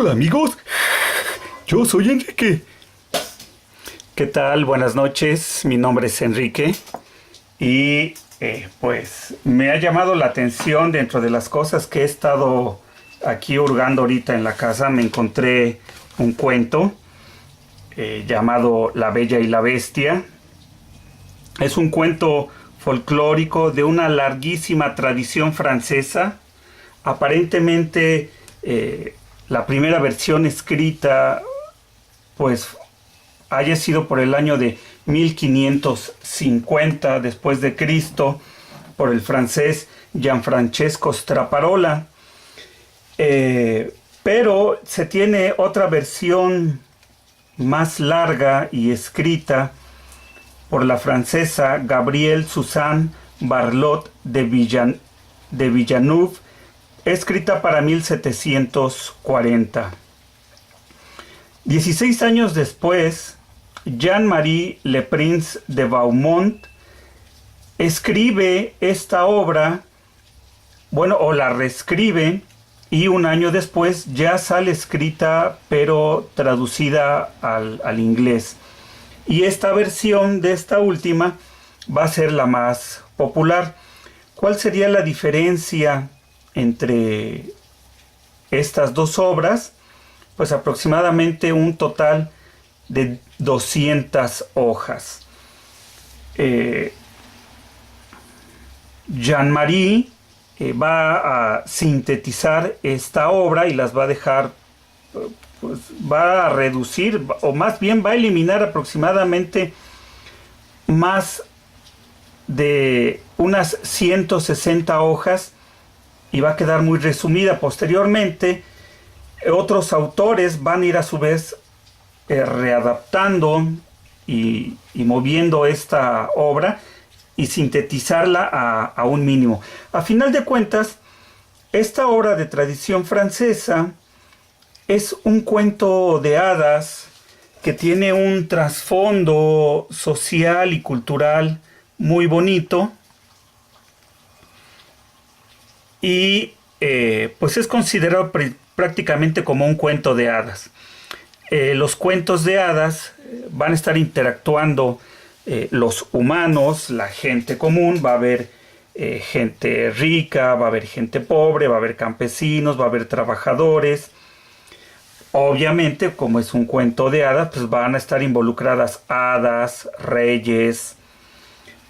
Hola amigos, yo soy Enrique. ¿Qué tal? Buenas noches, mi nombre es Enrique y pues me ha llamado la atención dentro de las cosas que he estado aquí hurgando ahorita en la casa. Me encontré un cuento llamado La Bella y la Bestia. Es un cuento folclórico de una larguísima tradición francesa. Aparentemente la primera versión escrita pues haya sido por el año de 1550 después de Cristo por el francés Gianfrancesco Straparola. Pero se tiene otra versión más larga y escrita por la francesa Gabrielle Suzanne Barlot de Villeneuve, escrita para 1740. 16 años después, Jean-Marie Le Prince de Beaumont escribe esta obra, o la reescribe, y un año después ya sale escrita pero traducida al inglés. Y esta versión de esta última va a ser la más popular. ¿Cuál sería la diferencia entre estas dos obras? Pues aproximadamente un total de 200 hojas. Jean-Marie va a sintetizar esta obra y las va a dejar, pues va a reducir, o más bien va a eliminar aproximadamente más de unas 160 hojas y va a quedar muy resumida. Posteriormente, otros autores van a ir a su vez readaptando y moviendo esta obra y sintetizarla a un mínimo. A final de cuentas, esta obra de tradición francesa es un cuento de hadas que tiene un trasfondo social y cultural muy bonito y pues es considerado prácticamente como un cuento de hadas. Los cuentos de hadas van a estar interactuando los humanos, la gente común. Va a haber gente rica, va a haber gente pobre, va a haber campesinos, va a haber trabajadores. Obviamente, como es un cuento de hadas, pues van a estar involucradas hadas, reyes,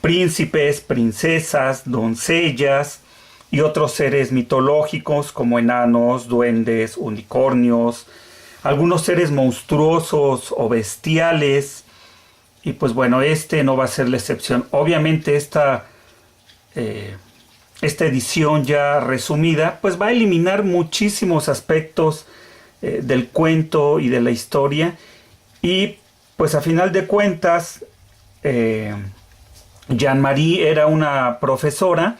príncipes, princesas, doncellas y otros seres mitológicos como enanos, duendes, unicornios, algunos seres monstruosos o bestiales. Y pues bueno, este no va a ser la excepción. Obviamente esta edición ya resumida pues va a eliminar muchísimos aspectos del cuento y de la historia. Y pues a final de cuentas Jean-Marie era una profesora,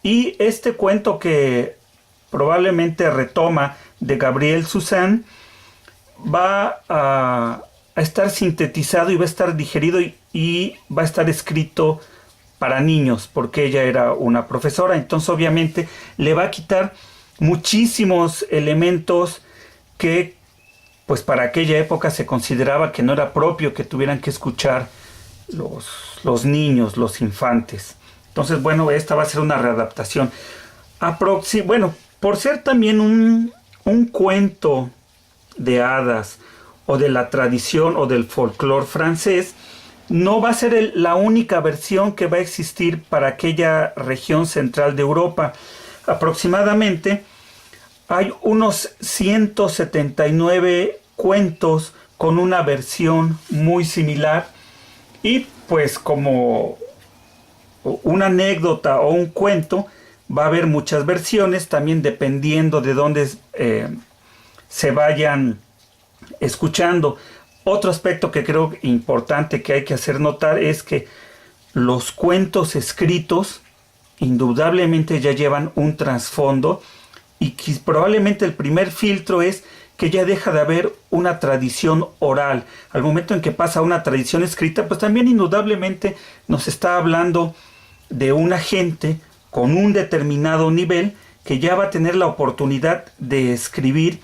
y este cuento que probablemente retoma de Gabrielle Suzanne va a estar sintetizado y va a estar digerido y va a estar escrito para niños, porque ella era una profesora. Entonces obviamente le va a quitar muchísimos elementos que pues para aquella época se consideraba que no era propio que tuvieran que escuchar los niños, los infantes. Entonces bueno, esta va a ser una readaptación. Por ser también un cuento de hadas o de la tradición o del folclore francés, no va a ser la única versión que va a existir para aquella región central de Europa. Aproximadamente hay unos 179 cuentos con una versión muy similar, y pues como una anécdota o un cuento va a haber muchas versiones, también dependiendo de dónde se vayan escuchando. Otro aspecto que creo importante que hay que hacer notar es que los cuentos escritos indudablemente ya llevan un trasfondo, y que probablemente el primer filtro es que ya deja de haber una tradición oral. Al momento en que pasa una tradición escrita, pues también indudablemente nos está hablando de una gente con un determinado nivel que ya va a tener la oportunidad de escribir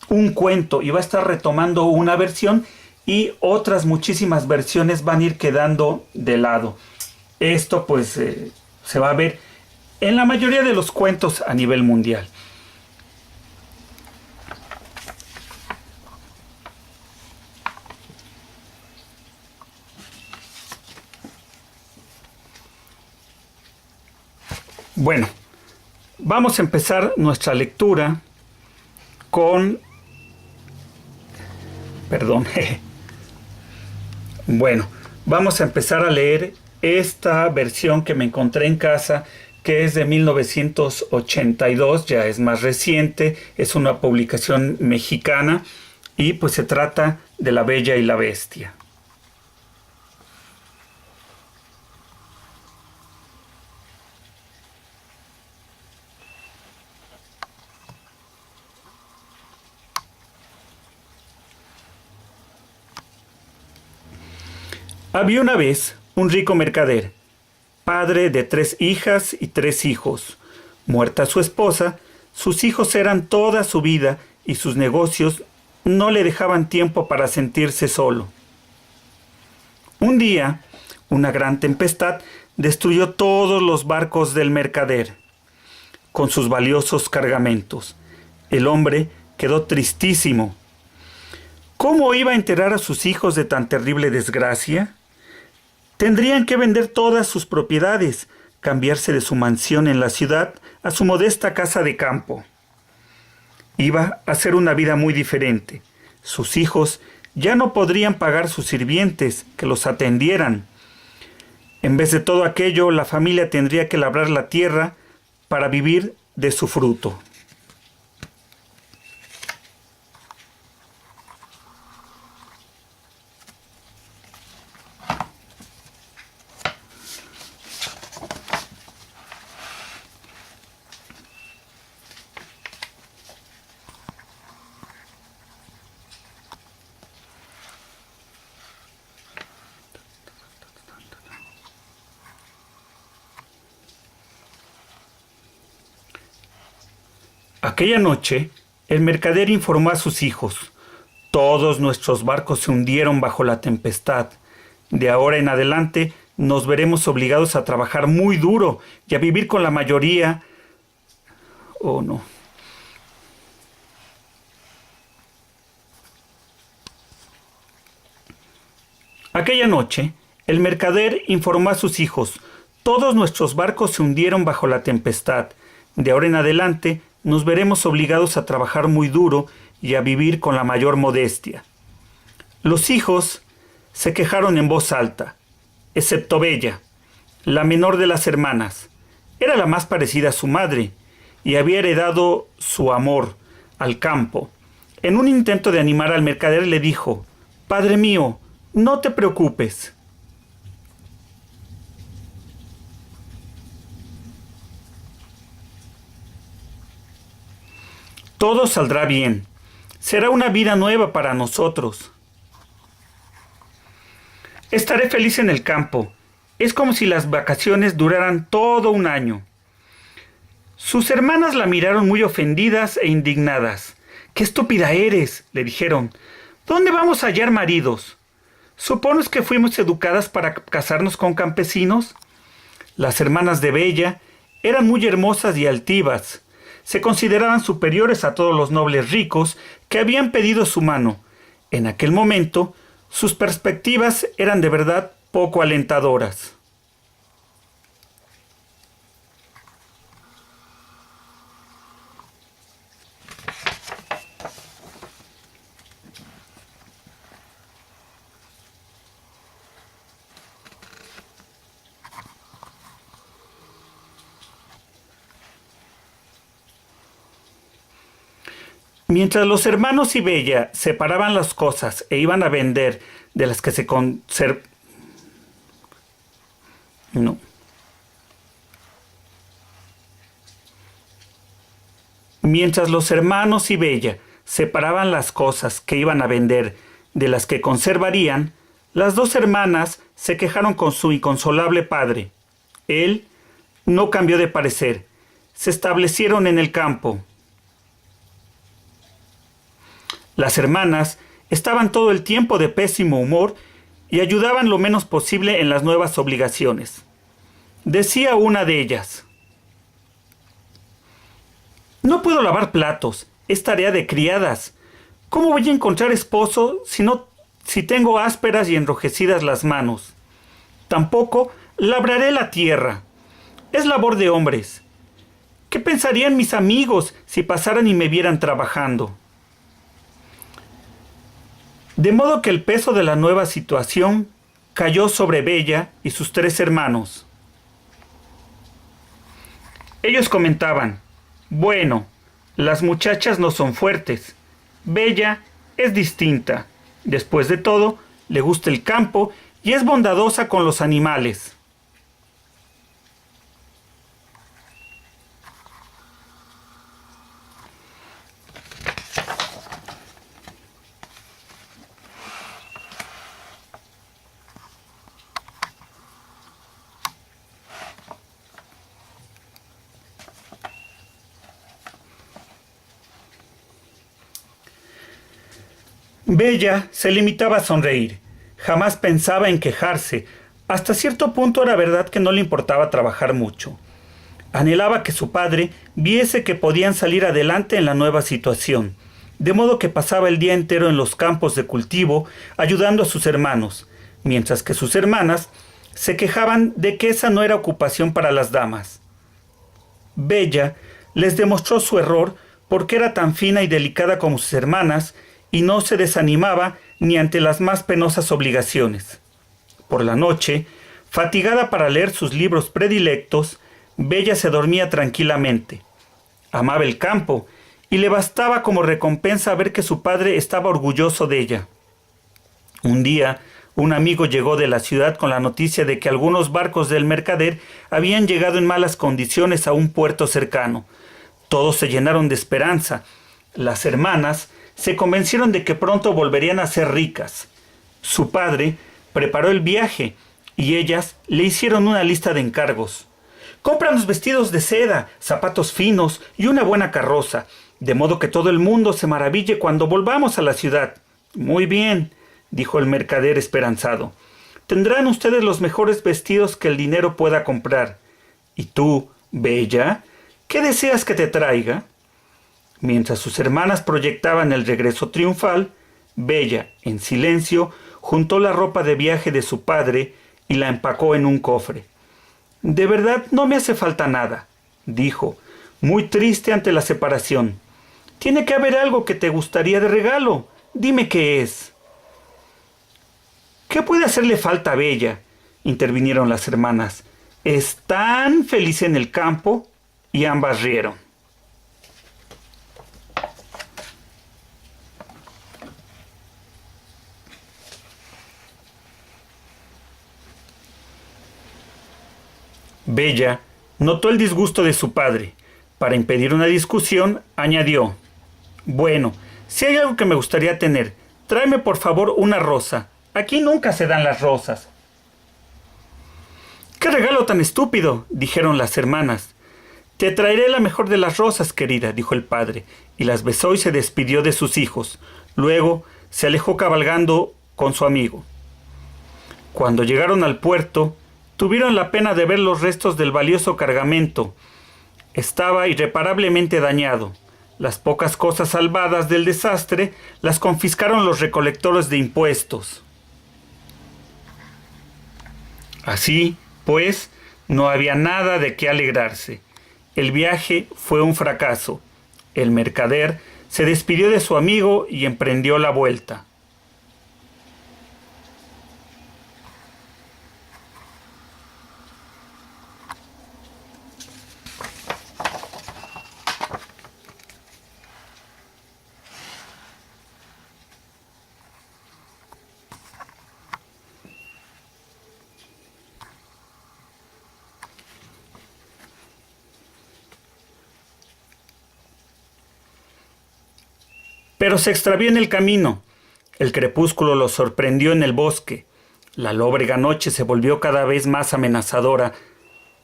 un cuento y va a estar retomando una versión y otras muchísimas versiones van a ir quedando de lado. Esto pues se va a ver en la mayoría de los cuentos a nivel mundial. Bueno, vamos a empezar nuestra lectura con... Perdón. Bueno, vamos a empezar a leer esta versión que me encontré en casa, que es de 1982, ya es más reciente, es una publicación mexicana y pues se trata de La Bella y la Bestia. Había una vez un rico mercader, padre de 3 hijas y 3 hijos. Muerta su esposa, sus hijos eran toda su vida y sus negocios no le dejaban tiempo para sentirse solo. Un día, una gran tempestad destruyó todos los barcos del mercader, con sus valiosos cargamentos. El hombre quedó tristísimo. ¿Cómo iba a enterar a sus hijos de tan terrible desgracia? Tendrían que vender todas sus propiedades, cambiarse de su mansión en la ciudad a su modesta casa de campo. Iba a ser una vida muy diferente. Sus hijos ya no podrían pagar sus sirvientes que los atendieran. En vez de todo aquello, la familia tendría que labrar la tierra para vivir de su fruto. Aquella noche, el mercader informó a sus hijos: todos nuestros barcos se hundieron bajo la tempestad. De ahora en adelante nos veremos obligados a trabajar muy duro y a vivir con la mayoría... Oh, no. Aquella noche, el mercader informó a sus hijos: todos nuestros barcos se hundieron bajo la tempestad. De ahora en adelante nos veremos obligados a trabajar muy duro y a vivir con la mayor modestia. Los hijos se quejaron en voz alta, excepto Bella, la menor de las hermanas. Era la más parecida a su madre y había heredado su amor al campo. En un intento de animar al mercader le dijo: «Padre mío, no te preocupes». Todo saldrá bien. Será una vida nueva para nosotros. Estaré feliz en el campo. Es como si las vacaciones duraran todo un año. Sus hermanas la miraron muy ofendidas e indignadas. «¡Qué estúpida eres!», le dijeron. «¿Dónde vamos a hallar maridos? ¿Supones que fuimos educadas para casarnos con campesinos?». Las hermanas de Bella eran muy hermosas y altivas. Se consideraban superiores a todos los nobles ricos que habían pedido su mano. En aquel momento, sus perspectivas eran de verdad poco alentadoras. Mientras los hermanos y Bella separaban las cosas e iban a vender de las que se Mientras los hermanos y Bella separaban las cosas que iban a vender de las que conservarían, las 2 hermanas se quejaron con su inconsolable padre. Él no cambió de parecer. Se establecieron en el campo. Las hermanas estaban todo el tiempo de pésimo humor y ayudaban lo menos posible en las nuevas obligaciones. Decía una de ellas: «No puedo lavar platos, es tarea de criadas. ¿Cómo voy a encontrar esposo si tengo ásperas y enrojecidas las manos? Tampoco labraré la tierra. Es labor de hombres. ¿Qué pensarían mis amigos si pasaran y me vieran trabajando?». De modo que el peso de la nueva situación cayó sobre Bella y sus 3 hermanos. Ellos comentaban: «Bueno, las muchachas no son fuertes. Bella es distinta. Después de todo, le gusta el campo y es bondadosa con los animales». Bella se limitaba a sonreír. Jamás pensaba en quejarse. Hasta cierto punto era verdad que no le importaba trabajar mucho. Anhelaba que su padre viese que podían salir adelante en la nueva situación, de modo que pasaba el día entero en los campos de cultivo ayudando a sus hermanos, mientras que sus hermanas se quejaban de que esa no era ocupación para las damas. Bella les demostró su error porque era tan fina y delicada como sus hermanas y no se desanimaba ni ante las más penosas obligaciones. Por la noche, fatigada para leer sus libros predilectos, Bella se dormía tranquilamente. Amaba el campo y le bastaba como recompensa ver que su padre estaba orgulloso de ella. Un día, un amigo llegó de la ciudad con la noticia de que algunos barcos del mercader habían llegado en malas condiciones a un puerto cercano. Todos se llenaron de esperanza. Las hermanas se convencieron de que pronto volverían a ser ricas. Su padre preparó el viaje y ellas le hicieron una lista de encargos. «Cómpranos vestidos de seda, zapatos finos y una buena carroza, de modo que todo el mundo se maraville cuando volvamos a la ciudad». «Muy bien», dijo el mercader esperanzado. «Tendrán ustedes los mejores vestidos que el dinero pueda comprar. ¿Y tú, Bella, qué deseas que te traiga?». Mientras sus hermanas proyectaban el regreso triunfal, Bella, en silencio, juntó la ropa de viaje de su padre y la empacó en un cofre. «De verdad no me hace falta nada», dijo, muy triste ante la separación. «Tiene que haber algo que te gustaría de regalo. Dime qué es». «¿Qué puede hacerle falta a Bella?», intervinieron las hermanas. «Es tan feliz en el campo», y ambas rieron. Bella notó el disgusto de su padre. Para impedir una discusión, añadió: «Bueno, si hay algo que me gustaría tener, tráeme por favor una rosa. Aquí nunca se dan las rosas». «¡Qué regalo tan estúpido!», dijeron las hermanas. «Te traeré la mejor de las rosas, querida», dijo el padre, y las besó y se despidió de sus hijos. Luego se alejó cabalgando con su amigo. Cuando llegaron al puerto, tuvieron la pena de ver los restos del valioso cargamento. Estaba irreparablemente dañado. Las pocas cosas salvadas del desastre las confiscaron los recolectores de impuestos. Así, pues, no había nada de qué alegrarse. El viaje fue un fracaso. El mercader se despidió de su amigo y emprendió la vuelta. Pero se extravió en el camino. El crepúsculo lo sorprendió en el bosque. La lóbrega noche se volvió cada vez más amenazadora.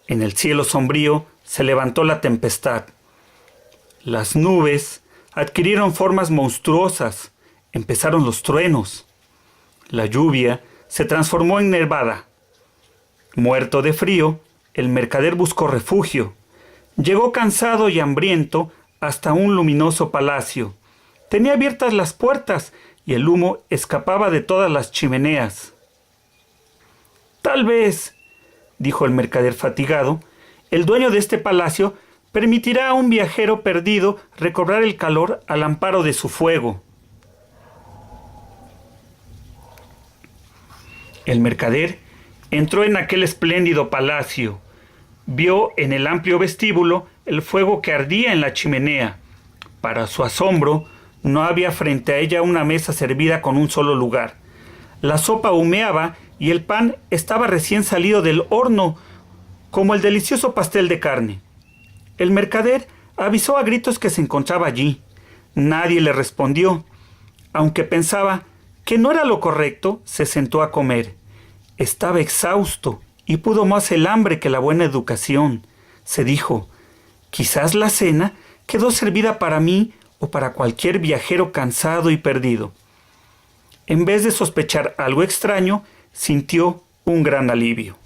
En el cielo sombrío se levantó la tempestad. Las nubes adquirieron formas monstruosas. empezaron los truenos. La lluvia se transformó en nevada. Muerto de frío, el mercader buscó refugio. Llegó cansado y hambriento hasta un luminoso palacio. Tenía abiertas las puertas y el humo escapaba de todas las chimeneas. Tal vez, dijo el mercader fatigado, el dueño de este palacio permitirá a un viajero perdido recobrar el calor al amparo de su fuego. El mercader entró en aquel espléndido palacio. Vio en el amplio vestíbulo el fuego que ardía en la chimenea. Para su asombro, no había frente a ella una mesa servida con un solo lugar. La sopa humeaba y el pan estaba recién salido del horno, como el delicioso pastel de carne. El mercader avisó a gritos que se encontraba allí. Nadie le respondió. Aunque pensaba que no era lo correcto, se sentó a comer. Estaba exhausto y pudo más el hambre que la buena educación. Se dijo, quizás la cena quedó servida para mí o para cualquier viajero cansado y perdido. En vez de sospechar algo extraño, sintió un gran alivio.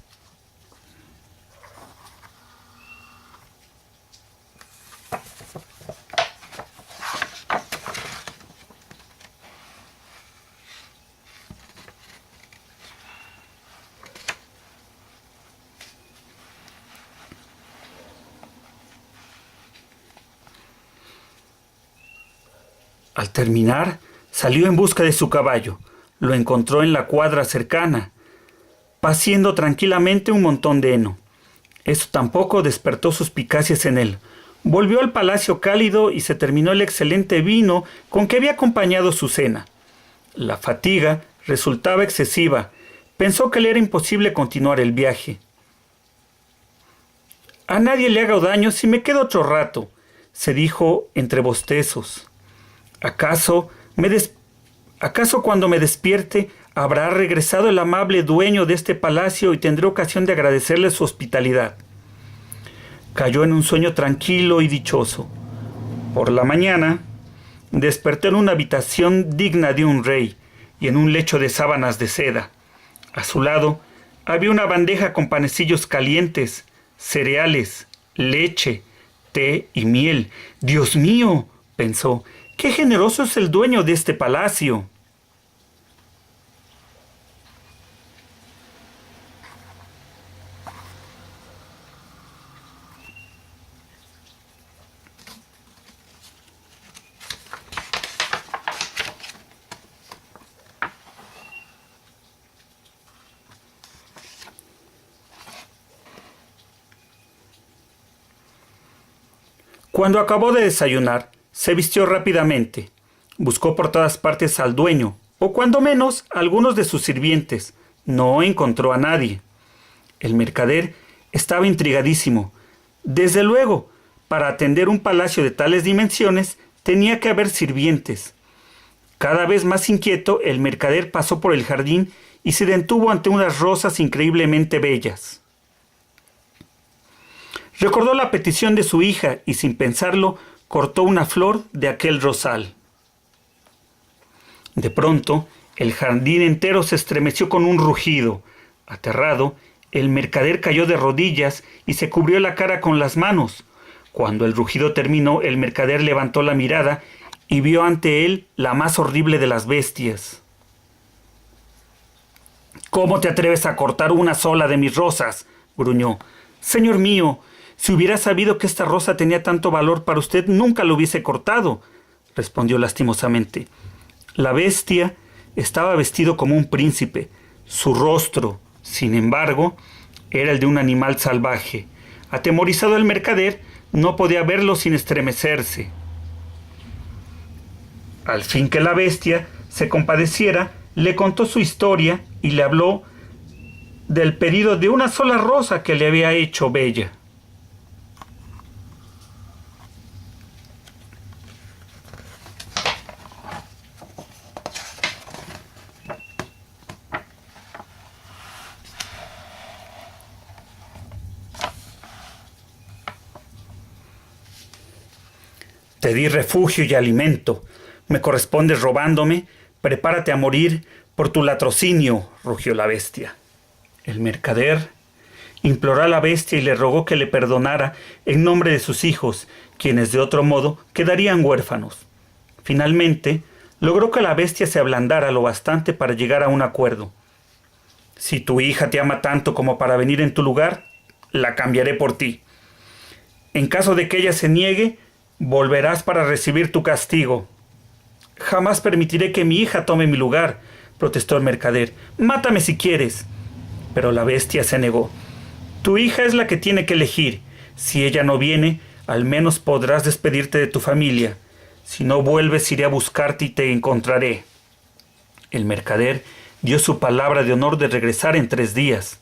Al terminar, salió en busca de su caballo. Lo encontró en la cuadra cercana, paciendo tranquilamente un montón de heno. Eso tampoco despertó suspicacias en él. Volvió al palacio cálido y se terminó el excelente vino con que había acompañado su cena. La fatiga resultaba excesiva. Pensó que le era imposible continuar el viaje. A nadie le hago daño si me quedo otro rato, se dijo entre bostezos. ¿Acaso cuando me despierte habrá regresado el amable dueño de este palacio y tendré ocasión de agradecerle su hospitalidad? Cayó en un sueño tranquilo y dichoso. Por la mañana, despertó en una habitación digna de un rey y en un lecho de sábanas de seda. A su lado había una bandeja con panecillos calientes, cereales, leche, té y miel. ¡Dios mío!, pensó, ¡qué generoso es el dueño de este palacio! Cuando acabó de desayunar, se vistió rápidamente. Buscó por todas partes al dueño, o cuando menos a algunos de sus sirvientes. No encontró a nadie. El mercader estaba intrigadísimo. Desde luego, para atender un palacio de tales dimensiones, tenía que haber sirvientes. Cada vez más inquieto, el mercader pasó por el jardín y se detuvo ante unas rosas increíblemente bellas. Recordó la petición de su hija y, sin pensarlo, cortó una flor de aquel rosal. De pronto, el jardín entero se estremeció con un rugido. Aterrado, el mercader cayó de rodillas y se cubrió la cara con las manos. Cuando el rugido terminó, el mercader levantó la mirada y vio ante él la más horrible de las bestias. «¿Cómo te atreves a cortar una sola de mis rosas?», gruñó. «Señor mío, si hubiera sabido que esta rosa tenía tanto valor para usted, nunca lo hubiese cortado», respondió lastimosamente. La bestia estaba vestido como un príncipe. Su rostro, sin embargo, era el de un animal salvaje. Atemorizado el mercader, no podía verlo sin estremecerse. Al fin que la bestia se compadeciera, le contó su historia y le habló del pedido de una sola rosa que le había hecho Bella. Te di refugio y alimento, Me correspondes robándome. Prepárate a morir por tu latrocinio, rugió la bestia. El mercader imploró a la bestia y le rogó que le perdonara en nombre de sus hijos, quienes de otro modo quedarían huérfanos. Finalmente, logró que la bestia se ablandara lo bastante para llegar a un acuerdo. Si tu hija te ama tanto como para venir en tu lugar, la cambiaré por ti. En caso de que ella se niegue, volverás para recibir tu castigo. Jamás permitiré que mi hija tome mi lugar, protestó el mercader. Mátame si quieres. Pero la bestia se negó. Tu hija es la que tiene que elegir. Si ella no viene, al menos podrás despedirte de tu familia. Si no vuelves, iré a buscarte y te encontraré. El mercader dio su palabra de honor de regresar en 3 días.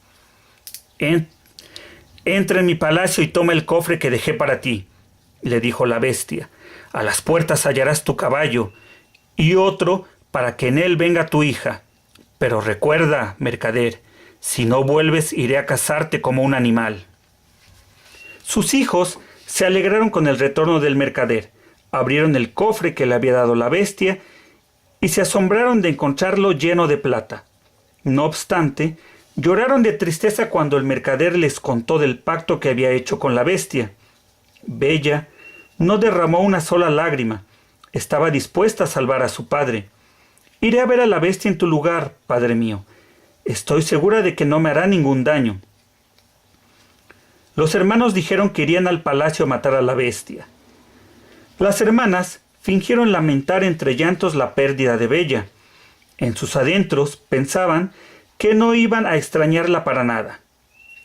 Entra en mi palacio y toma el cofre que dejé para ti, le dijo la bestia. A las puertas hallarás tu caballo y otro para que en él venga tu hija. Pero recuerda, mercader, si no vuelves iré a cazarte como un animal. Sus hijos se alegraron con el retorno del mercader, abrieron el cofre que le había dado la bestia y se asombraron de encontrarlo lleno de plata. No obstante, lloraron de tristeza cuando el mercader les contó del pacto que había hecho con la bestia. Bella no derramó una sola lágrima. Estaba dispuesta a salvar a su padre. Iré a ver a la bestia en tu lugar, padre mío. Estoy segura de que no me hará ningún daño. Los hermanos dijeron que irían al palacio a matar a la bestia. Las hermanas fingieron lamentar entre llantos la pérdida de Bella. En sus adentros pensaban que no iban a extrañarla para nada.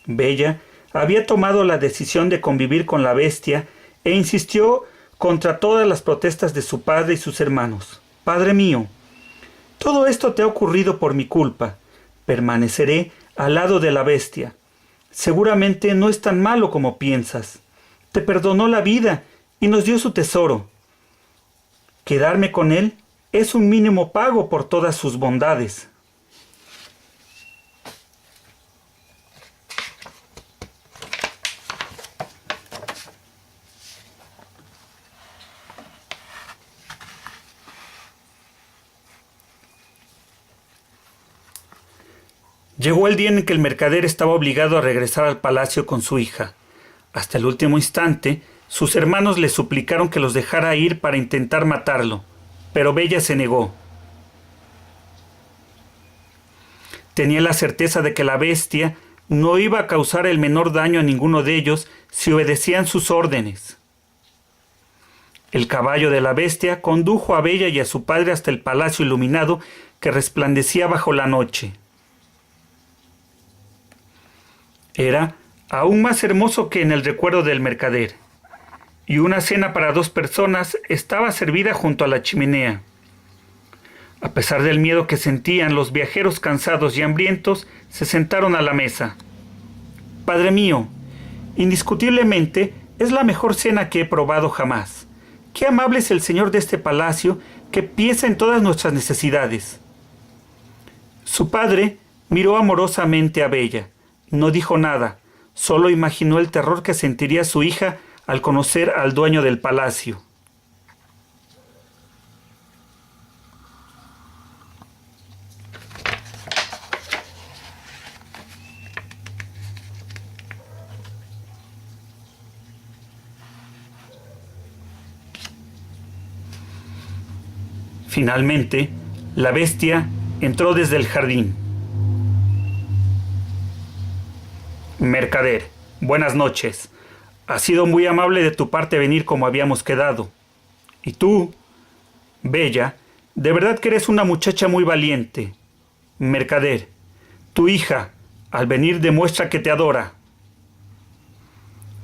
Bella había tomado la decisión de convivir con la bestia e insistió contra todas las protestas de su padre y sus hermanos. Padre mío, todo esto te ha ocurrido por mi culpa. Permaneceré al lado de la bestia. Seguramente no es tan malo como piensas. Te perdonó la vida y nos dio su tesoro. Quedarme con él es un mínimo pago por todas sus bondades. Llegó el día en que el mercader estaba obligado a regresar al palacio con su hija. Hasta el último instante, sus hermanos le suplicaron que los dejara ir para intentar matarlo, pero Bella se negó. Tenía la certeza de que la bestia no iba a causar el menor daño a ninguno de ellos si obedecían sus órdenes. El caballo de la bestia condujo a Bella y a su padre hasta el palacio iluminado que resplandecía bajo la noche. Era aún más hermoso que en el recuerdo del mercader, y una cena para 2 personas estaba servida junto a la chimenea. A pesar del miedo que sentían, los viajeros cansados y hambrientos se sentaron a la mesa. Padre mío, indiscutiblemente es la mejor cena que he probado jamás. Qué amable es el señor de este palacio que piensa en todas nuestras necesidades. Su padre miró amorosamente a Bella. No dijo nada, solo imaginó el terror que sentiría su hija al conocer al dueño del palacio. Finalmente, la bestia entró desde el jardín. Mercader, buenas noches. Ha sido muy amable de tu parte venir como habíamos quedado. Y tú, Bella, de verdad que eres una muchacha muy valiente. Mercader, tu hija, al venir demuestra que te adora.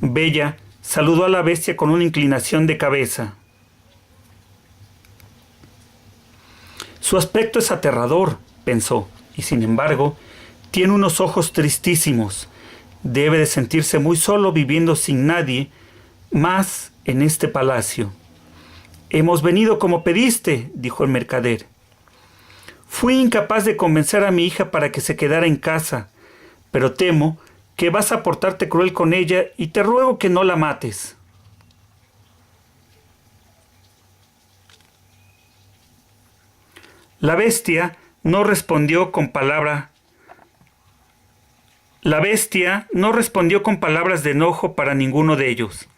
Bella saludó a la bestia con una inclinación de cabeza. Su aspecto es aterrador, pensó, y sin embargo, tiene unos ojos tristísimos. Debe de sentirse muy solo viviendo sin nadie más en este palacio. Hemos venido como pediste, dijo el mercader. Fui incapaz de convencer a mi hija para que se quedara en casa, pero temo que vas a portarte cruel con ella y te ruego que no la mates. La bestia no respondió con palabras de enojo para ninguno de ellos.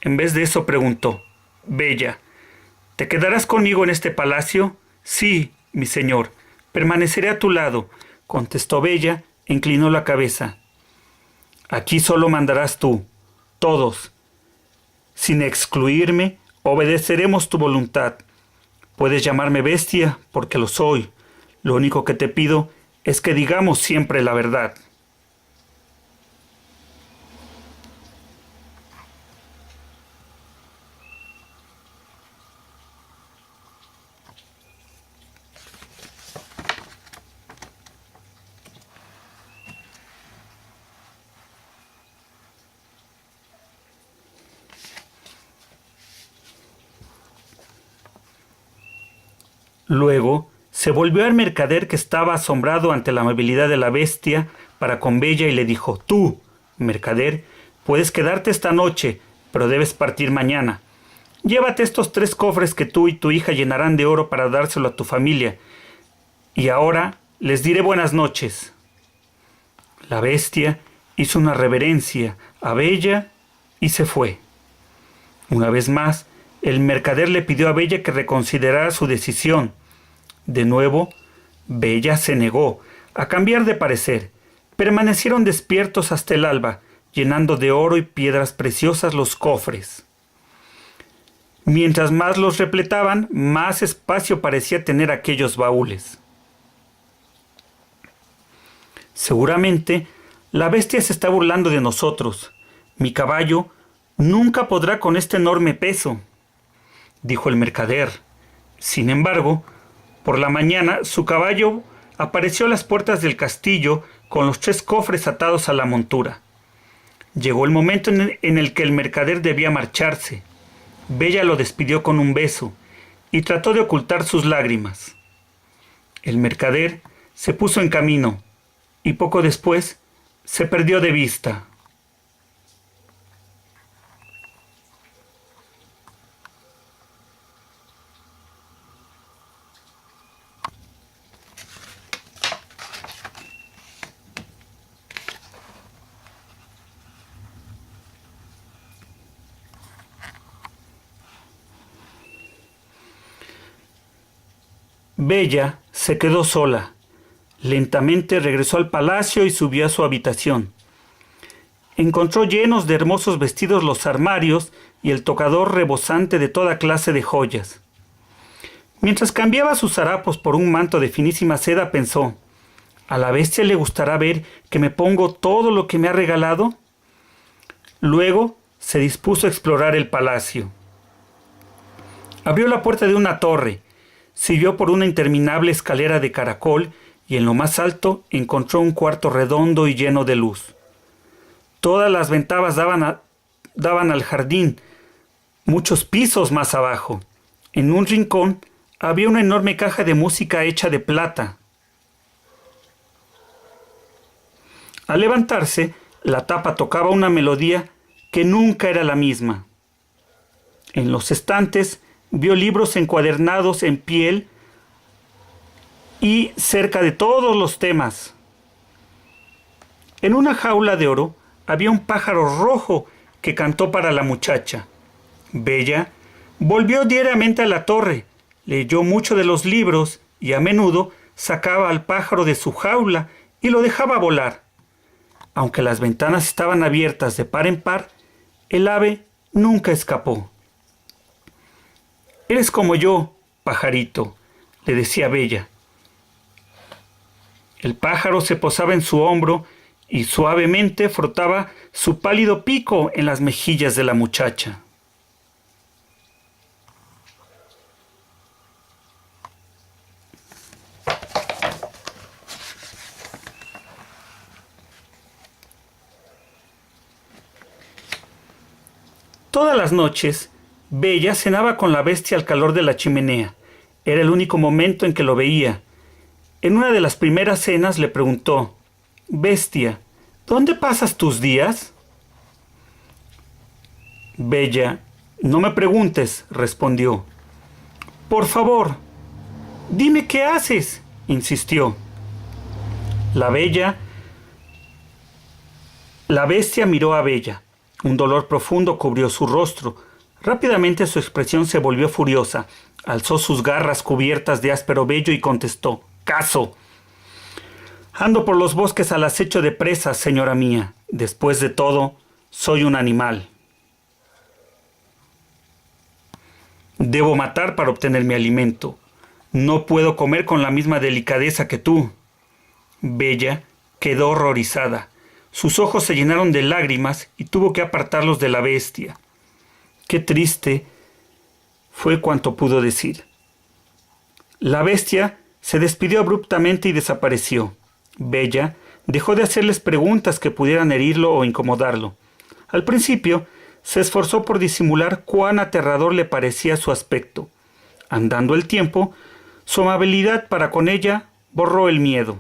En vez de eso preguntó: Bella, ¿te quedarás conmigo en este palacio? Sí, mi señor, permaneceré a tu lado, contestó Bella e inclinó la cabeza. Aquí solo mandarás tú, todos. Sin excluirme, obedeceremos tu voluntad. Puedes llamarme bestia, porque lo soy. Lo único que te pido es que digamos siempre la verdad. Luego se volvió al mercader, que estaba asombrado ante la amabilidad de la bestia para con Bella, y le dijo: Tú, mercader, puedes quedarte esta noche, pero debes partir mañana. Llévate estos 3 cofres que tú y tu hija llenarán de oro para dárselo a tu familia. Y ahora les diré buenas noches. La bestia hizo una reverencia a Bella y se fue. Una vez más, el mercader le pidió a Bella que reconsiderara su decisión. De nuevo, Bella se negó a cambiar de parecer. Permanecieron despiertos hasta el alba, llenando de oro y piedras preciosas los cofres. Mientras más los repletaban, más espacio parecía tener aquellos baúles. Seguramente, la bestia se está burlando de nosotros. Mi caballo nunca podrá con este enorme peso, dijo el mercader. Sin embargo, por la mañana su caballo apareció a las puertas del castillo con los 3 cofres atados a la montura. Llegó el momento en el que el mercader debía marcharse. Bella lo despidió con un beso y trató de ocultar sus lágrimas. El mercader se puso en camino y poco después se perdió de vista. Bella se quedó sola. Lentamente regresó al palacio y subió a su habitación. Encontró llenos de hermosos vestidos los armarios y el tocador rebosante de toda clase de joyas. Mientras cambiaba sus harapos por un manto de finísima seda, pensó: ¿a la bestia le gustará ver que me pongo todo lo que me ha regalado? Luego se dispuso a explorar el palacio. Abrió la puerta de una torre, siguió por una interminable escalera de caracol y en lo más alto encontró un cuarto redondo y lleno de luz. Todas las ventanas daban al jardín, muchos pisos más abajo. En un rincón había una enorme caja de música hecha de plata. Al levantarse, la tapa tocaba una melodía que nunca era la misma. En los estantes vio libros encuadernados en piel y cerca de todos los temas. En una jaula de oro había un pájaro rojo que cantó para la muchacha. Bella volvió diariamente a la torre, leyó mucho de los libros y a menudo sacaba al pájaro de su jaula y lo dejaba volar. Aunque las ventanas estaban abiertas de par en par, el ave nunca escapó. «Eres como yo, pajarito», le decía Bella. El pájaro se posaba en su hombro y suavemente frotaba su pálido pico en las mejillas de la muchacha. Todas las noches, Bella cenaba con la bestia al calor de la chimenea. Era el único momento en que lo veía. En una de las primeras cenas le preguntó: «Bestia, ¿dónde pasas tus días?» Bella: «No me preguntes», respondió. «Por favor». Dime qué haces, insistió. La bestia miró a Bella. Un dolor profundo cubrió su rostro. Rápidamente su expresión se volvió furiosa. Alzó sus garras cubiertas de áspero vello y contestó: «¡Caso! Ando por los bosques al acecho de presas, señora mía. Después de todo, soy un animal. Debo matar para obtener mi alimento. No puedo comer con la misma delicadeza que tú». Bella quedó horrorizada. Sus ojos se llenaron de lágrimas y tuvo que apartarlos de la bestia. «Qué triste», fue cuanto pudo decir. La bestia se despidió abruptamente y desapareció. Bella dejó de hacerles preguntas que pudieran herirlo o incomodarlo. Al principio, se esforzó por disimular cuán aterrador le parecía su aspecto. Andando el tiempo, su amabilidad para con ella borró el miedo.